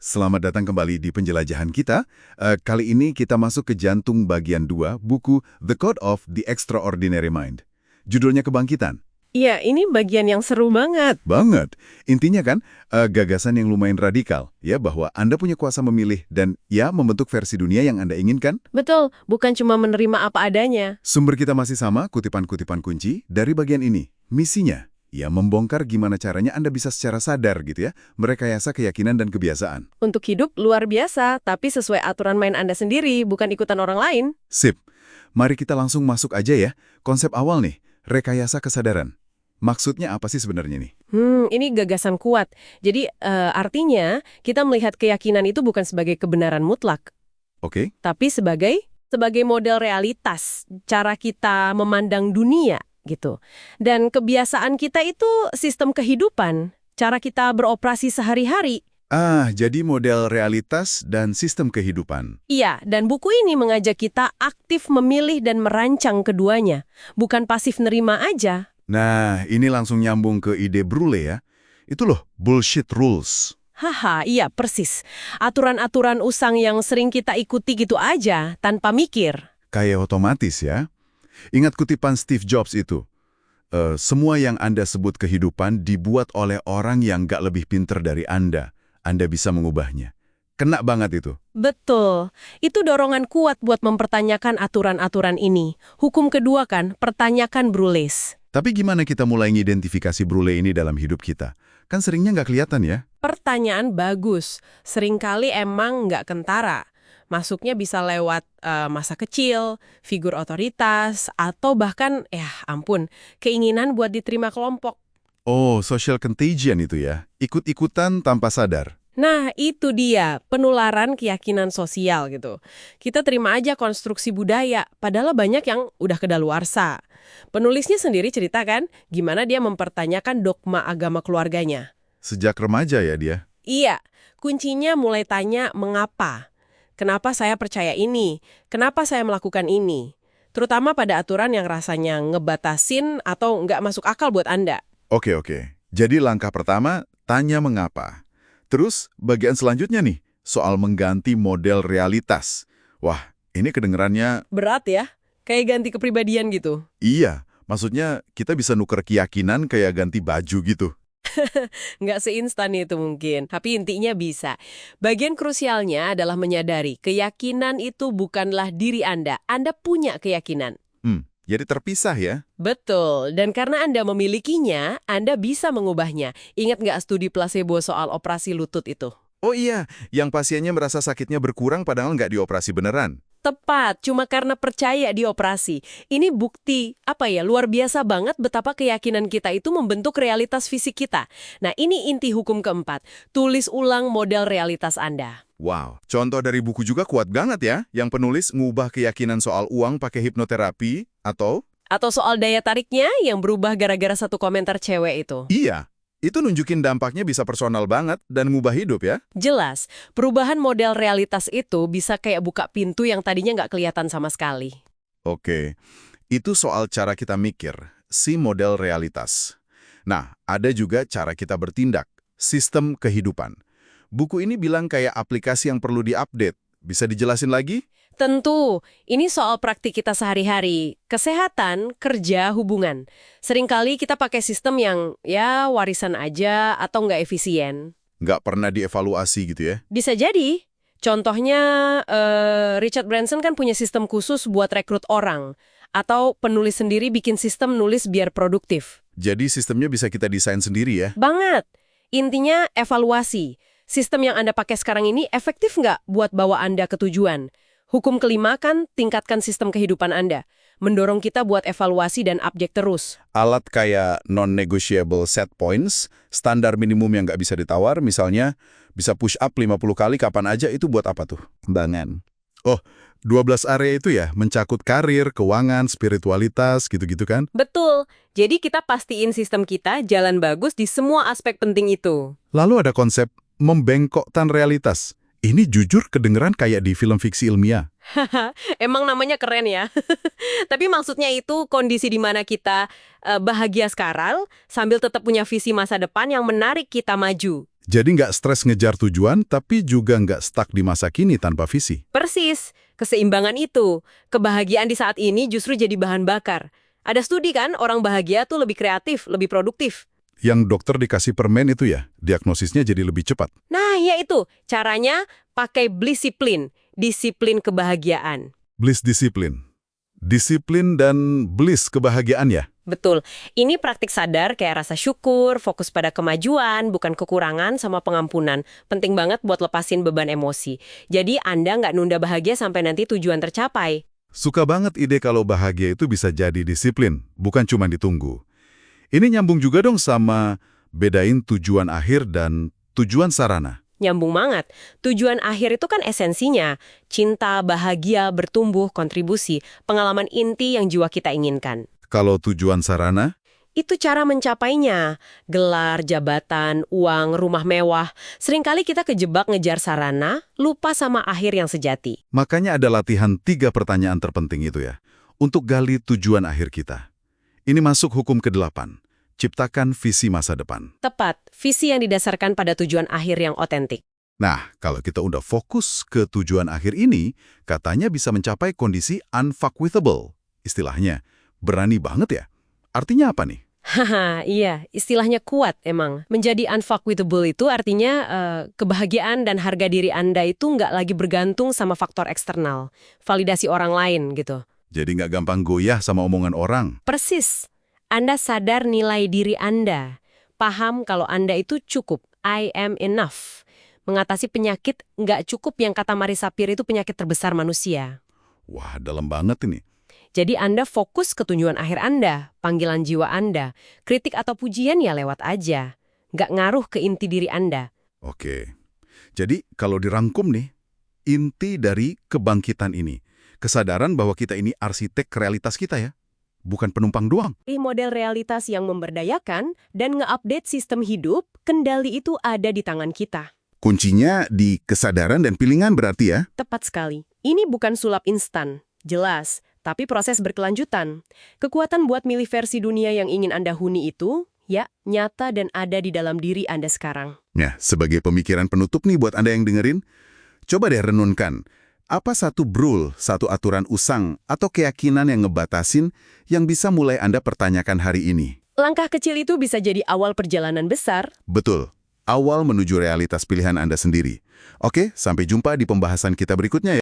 Selamat datang kembali di penjelajahan kita. Kali ini kita masuk ke jantung bagian 2, buku The Code of the Extraordinary Mind. Judulnya Kebangkitan. Iya, ini bagian yang seru banget. Banget. Intinya kan, gagasan yang lumayan radikal, ya, bahwa Anda punya kuasa memilih dan, ya, membentuk versi dunia yang Anda inginkan. Betul, bukan cuma menerima apa adanya. Sumber kita masih sama, kutipan-kutipan kunci dari bagian ini. Misinya, ya, membongkar gimana caranya Anda bisa secara sadar gitu ya, merekayasa keyakinan dan kebiasaan. Untuk hidup luar biasa, tapi sesuai aturan main Anda sendiri, bukan ikutan orang lain. Sip. Mari kita langsung masuk aja ya. Konsep awal nih, rekayasa kesadaran. Maksudnya apa sih sebenarnya nih? Ini gagasan kuat. Jadi artinya kita melihat keyakinan itu bukan sebagai kebenaran mutlak, Oke. tapi sebagai model realitas, cara kita memandang dunia gitu. Dan kebiasaan kita itu sistem kehidupan, cara kita beroperasi sehari-hari. Jadi model realitas dan sistem kehidupan. Iya, dan buku ini mengajak kita aktif memilih dan merancang keduanya, bukan pasif nerima aja. Nah, ini langsung nyambung ke ide Brule ya. Itu loh, bullshit rules. Haha, iya persis. Aturan-aturan usang yang sering kita ikuti gitu aja, tanpa mikir. Kayak otomatis ya. Ingat kutipan Steve Jobs itu. Semua yang Anda sebut kehidupan dibuat oleh orang yang gak lebih pinter dari Anda. Anda bisa mengubahnya. Kena banget itu. Betul. Itu dorongan kuat buat mempertanyakan aturan-aturan ini. Hukum kedua kan, pertanyakan Brules. Tapi gimana kita mulai ngidentifikasi Brule ini dalam hidup kita? Kan seringnya nggak kelihatan ya? Pertanyaan bagus. Seringkali emang nggak kentara. Masuknya bisa lewat masa kecil, figur otoritas, atau bahkan, keinginan buat diterima kelompok. Oh, social contagion itu ya. Ikut-ikutan tanpa sadar. Nah, itu dia, penularan keyakinan sosial gitu. Kita terima aja konstruksi budaya, padahal banyak yang udah kedaluarsa. Penulisnya sendiri cerita kan, gimana dia mempertanyakan dogma agama keluarganya. Sejak remaja ya dia? Iya, kuncinya mulai tanya mengapa. Kenapa saya percaya ini? Kenapa saya melakukan ini? Terutama pada aturan yang rasanya ngebatasin atau nggak masuk akal buat Anda. Oke. Jadi langkah pertama, tanya mengapa. Terus bagian selanjutnya nih, soal mengganti model realitas. Wah, ini kedengerannya... Berat ya? Kayak ganti kepribadian gitu. Iya, maksudnya kita bisa nuker keyakinan kayak ganti baju gitu. Nggak seinstan itu mungkin, tapi intinya bisa. Bagian krusialnya adalah menyadari keyakinan itu bukanlah diri Anda. Anda punya keyakinan. Jadi terpisah ya? Betul, dan karena Anda memilikinya, Anda bisa mengubahnya. Ingat nggak studi placebo soal operasi lutut itu? Oh iya, yang pasiennya merasa sakitnya berkurang padahal nggak dioperasi beneran. Tepat, cuma karena percaya di operasi. Ini bukti, luar biasa banget betapa keyakinan kita itu membentuk realitas fisik kita. Nah, ini inti hukum keempat. Tulis ulang model realitas Anda. Wow, contoh dari buku juga kuat banget ya, yang penulis ngubah keyakinan soal uang pakai hipnoterapi, atau soal daya tariknya yang berubah gara-gara satu komentar cewek itu. iya, itu nunjukin dampaknya bisa personal banget dan ngubah hidup ya. Jelas, perubahan model realitas itu bisa kayak buka pintu yang tadinya nggak kelihatan sama sekali. Oke, itu soal cara kita mikir, si model realitas. Nah, ada juga cara kita bertindak, sistem kehidupan. Buku ini bilang kayak aplikasi yang perlu diupdate. Bisa dijelasin lagi? Tentu, ini soal praktik kita sehari-hari. Kesehatan, kerja, hubungan. Seringkali kita pakai sistem yang, warisan aja atau nggak efisien. Nggak pernah dievaluasi gitu ya? Bisa jadi. Contohnya, Richard Branson kan punya sistem khusus buat rekrut orang. Atau penulis sendiri bikin sistem nulis biar produktif. Jadi sistemnya bisa kita desain sendiri ya? Banget. Intinya evaluasi. Sistem yang Anda pakai sekarang ini efektif nggak buat bawa Anda ke tujuan? Hukum kelima kan tingkatkan sistem kehidupan Anda. Mendorong kita buat evaluasi dan update terus. Alat kayak non-negotiable set points, standar minimum yang nggak bisa ditawar, misalnya bisa push up 50 kali kapan aja, itu buat apa tuh? Kembangan. Oh, 12 area itu ya, mencakup karir, keuangan, spiritualitas, gitu-gitu kan? Betul. Jadi kita pastiin sistem kita jalan bagus di semua aspek penting itu. Lalu ada konsep membengkokkan realitas. Ini jujur kedengeran kayak di film fiksi ilmiah. Emang namanya keren ya. Tapi maksudnya itu kondisi di mana kita bahagia sekarang sambil tetap punya visi masa depan yang menarik kita maju. Jadi nggak stres ngejar tujuan, tapi juga nggak stuck di masa kini tanpa visi. Persis, keseimbangan itu. Kebahagiaan di saat ini justru jadi bahan bakar. Ada studi kan, orang bahagia tuh lebih kreatif, lebih produktif. Yang dokter dikasih permen itu ya, diagnosisnya jadi lebih cepat. Nah, ya itu. Caranya pakai Blissipline, disiplin kebahagiaan. Bliss disiplin. Disiplin dan bliss kebahagiaan ya? Betul. Ini praktik sadar kayak rasa syukur, fokus pada kemajuan, bukan kekurangan sama pengampunan. Penting banget buat lepasin beban emosi. Jadi Anda nggak nunda bahagia sampai nanti tujuan tercapai. Suka banget ide kalau bahagia itu bisa jadi disiplin, bukan cuma ditunggu. Ini nyambung juga dong sama bedain tujuan akhir dan tujuan sarana. Nyambung banget. Tujuan akhir itu kan esensinya. Cinta, bahagia, bertumbuh, kontribusi, pengalaman inti yang jiwa kita inginkan. Kalau tujuan sarana, Itu cara mencapainya. Gelar, jabatan, uang, rumah mewah. Seringkali kita kejebak ngejar sarana, lupa sama akhir yang sejati. makanya ada latihan 3 pertanyaan terpenting itu ya, untuk gali tujuan akhir kita. Ini masuk hukum ke-8, ciptakan visi masa depan. Tepat, visi yang didasarkan pada tujuan akhir yang otentik. Nah, kalau kita udah fokus ke tujuan akhir ini, katanya bisa mencapai kondisi unfuckwithable. Istilahnya, berani banget ya. Artinya apa nih? Haha, iya, istilahnya kuat emang. Menjadi unfuckwithable itu artinya kebahagiaan dan harga diri Anda itu nggak lagi bergantung sama faktor eksternal, validasi orang lain gitu. Jadi nggak gampang goyah sama omongan orang. Persis, Anda sadar nilai diri Anda, paham kalau Anda itu cukup, I am enough. Mengatasi penyakit nggak cukup yang kata Mari Sapir itu penyakit terbesar manusia. Wah, dalam banget ini. Jadi Anda fokus ke tujuan akhir Anda, panggilan jiwa Anda. Kritik atau pujian ya lewat aja. Nggak ngaruh ke inti diri Anda. Oke. Jadi, kalau dirangkum nih, inti dari kebangkitan ini, kesadaran bahwa kita ini arsitek realitas kita ya, bukan penumpang doang. Model realitas yang memberdayakan dan nge-update sistem hidup, kendali itu ada di tangan kita. Kuncinya di kesadaran dan pilihan berarti ya? Tepat sekali. Ini bukan sulap instan, jelas, tapi proses berkelanjutan. Kekuatan buat milih versi dunia yang ingin Anda huni itu, ya, nyata dan ada di dalam diri Anda sekarang. Nah, sebagai pemikiran penutup nih buat Anda yang dengerin, coba deh renunkan, apa satu rule, satu aturan usang, atau keyakinan yang ngebatasin yang bisa mulai Anda pertanyakan hari ini? Langkah kecil itu bisa jadi awal perjalanan besar. Betul, awal menuju realitas pilihan Anda sendiri. Oke, sampai jumpa di pembahasan kita berikutnya ya.